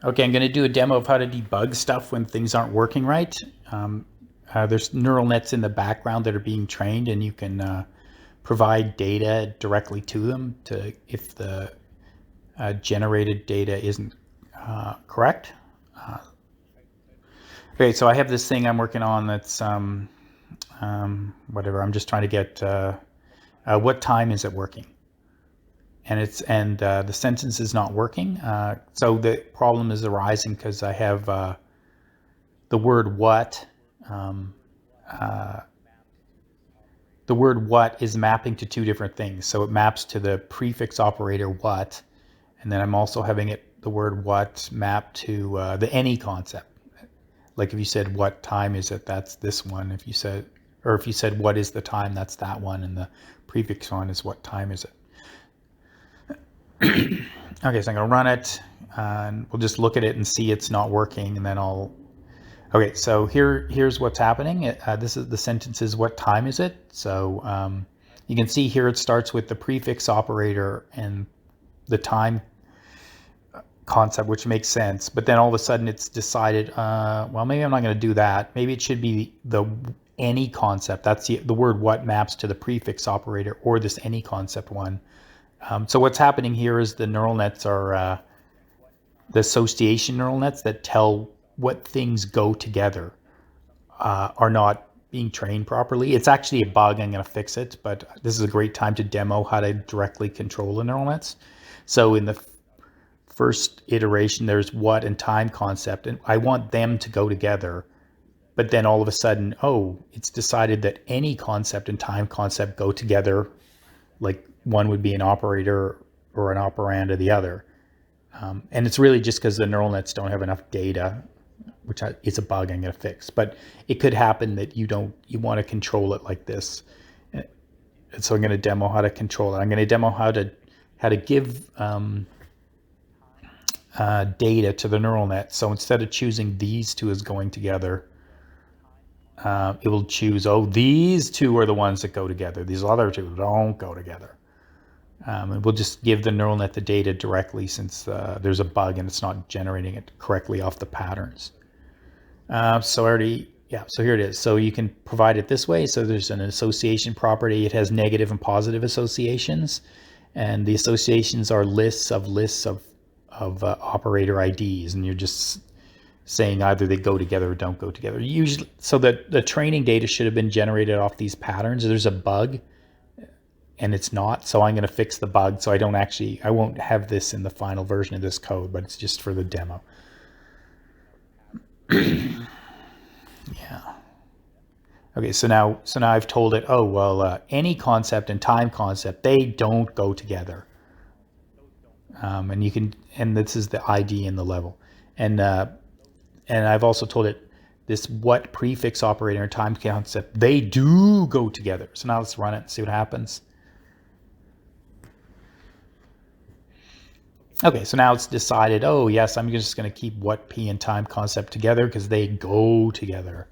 Okay, I'm going to do a demo of how to debug stuff when things aren't working right. There's neural nets in the background that are being trained, and you can provide data directly to them to if the generated data isn't correct. Okay, so I have this thing I'm working on that's whatever. I'm just trying to get what time is it working, and the sentence is not working. So the problem is arising because I have the word what. Um, the word what is mapping to two different things. So it maps to the prefix operator what, and then I'm also having the word what map to the any concept. Like if you said what time is it, that's this one. If you said what is the time, that's that one, and the prefix one is what time is it. Okay, so I'm gonna run it, and we'll just look at it and see it's not working, and then Okay, so here's what's happening. This is the sentence is what time is it? So you can see here it starts with the prefix operator and the time concept, which makes sense. But then all of a sudden it's decided, well, maybe I'm not going to do that. Maybe it should be the any concept. That's the word what maps to the prefix operator or this any concept one. So what's happening here is the neural nets are the association neural nets that tell what things go together are not being trained properly. It's actually a bug. I'm going to fix it, but this is a great time to demo how to directly control the neural nets. So in the first iteration, there's what and time concept, and I want them to go together. But then all of a sudden, oh, it's decided that any concept and time concept go together, like one would be an operator or an operand of the other. And it's really just because the neural nets don't have enough data, which is a bug I'm going to fix. But it could happen that you want to control it like this. And so I'm going to demo how to control it. I'm going to demo how to give data to the neural net. So instead of choosing these two as going together, it will choose, oh, these two are the ones that go together. These other two don't go together. And we'll just give the neural net the data directly since there's a bug and it's not generating it correctly off the patterns. So here it is. So you can provide it this way. So there's an association property. It has negative and positive associations. And the associations are lists of operator IDs. And you're just saying either they go together or don't go together. Usually, so that the training data should have been generated off these patterns. There's a bug and it's not. So I'm going to fix the bug. So I won't have this in the final version of this code, but it's just for the demo. Yeah. Okay, so now I've told it, oh, well, any concept and time concept, they don't go together. And this is the ID in the level. And I've also told it this what prefix operator and time concept, they do go together. So now let's run it and see what happens. Okay, so now it's decided, oh yes, I'm just going to keep what p and time concept together because they go together.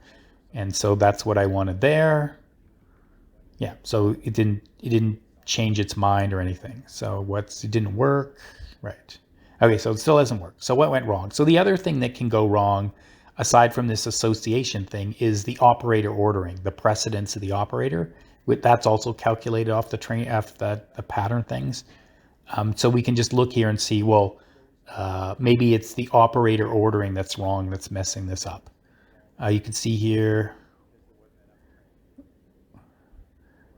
And so that's what I wanted there. Yeah, so it didn't change its mind or anything. So it didn't work, right? Okay, so it still doesn't work. So what went wrong? So the other thing that can go wrong, aside from this association thing, is the operator ordering, the precedence of the operator. That's also calculated off the pattern things. So we can just look here and see, well, maybe it's the operator ordering that's wrong that's messing this up. You can see here.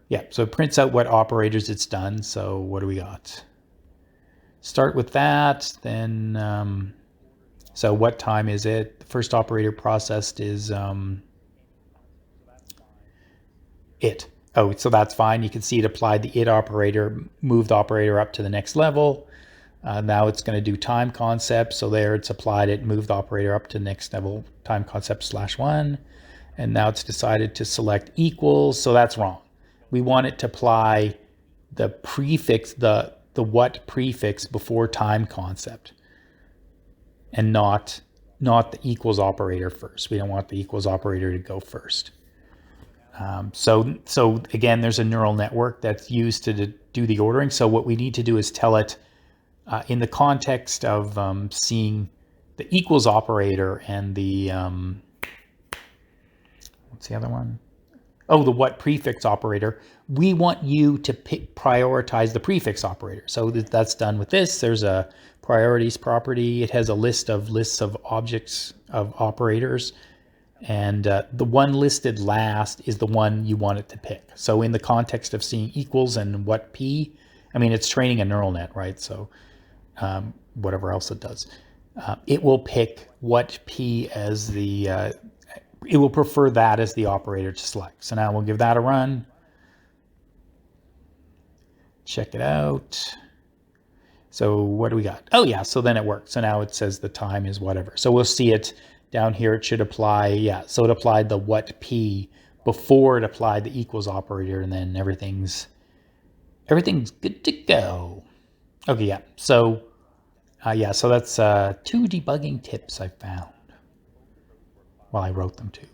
Yeah, so it prints out what operators it's done. So what do we got? Start with that. Then, so what time is it? The first operator processed is it. Oh, so that's fine. You can see it applied the it operator, moved the operator up to the next level. Now it's going to do time concept. So there it's applied it, moved the operator up to the next level, time concept /1. And now it's decided to select equals. So that's wrong. We want it to apply the prefix, the what prefix before time concept and not the equals operator first. We don't want the equals operator to go first. So again, there's a neural network that's used to do the ordering. So what we need to do is tell it in the context of seeing the equals operator and the, what's the other one? Oh, the what prefix operator. We want you to prioritize the prefix operator. So that's done with this. There's a priorities property. It has a lists of objects of operators. And the one listed last is the one you want it to pick. So in the context of seeing equals and what p, I mean, it's training a neural net, right? So whatever else it does, it will pick what p as the, it will prefer that as the operator to select. So now we'll give that a run. Check it out. So what do we got? Oh yeah, so then it worked. So now it says the time is whatever. So we'll see it down here. It should apply, yeah. So it applied the what p before it applied the equals operator, and then everything's good to go. Okay, yeah. So yeah, so that's 2 debugging tips I found. Well, I wrote them too.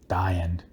Die end.